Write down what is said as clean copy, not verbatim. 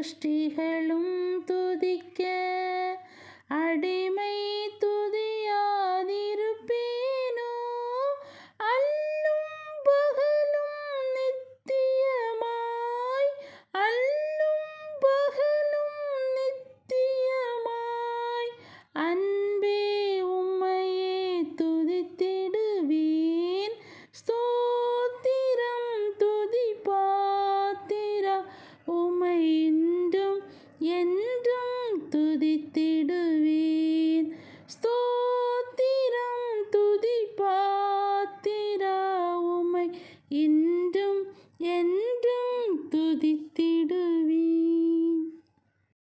சிருஷ்டிகளும் துதிக்க அடிமை துதியாதிருப்பேனோ. அல்லும் பகலும் நித்தியமாய், அல்லும் பகலும் நித்தியமாய் அன்பே உம்மையே துதித்திடுவேன். ஸ்தோத்திரம் துதி பாத்திரா உம்மை இன்றும் என்றும் துதித்திடுவேன். ஸ்தோத்திரம் துதி பாத்திரா உம்மை இன்றும் என்றும் துதித்திடுவேன்.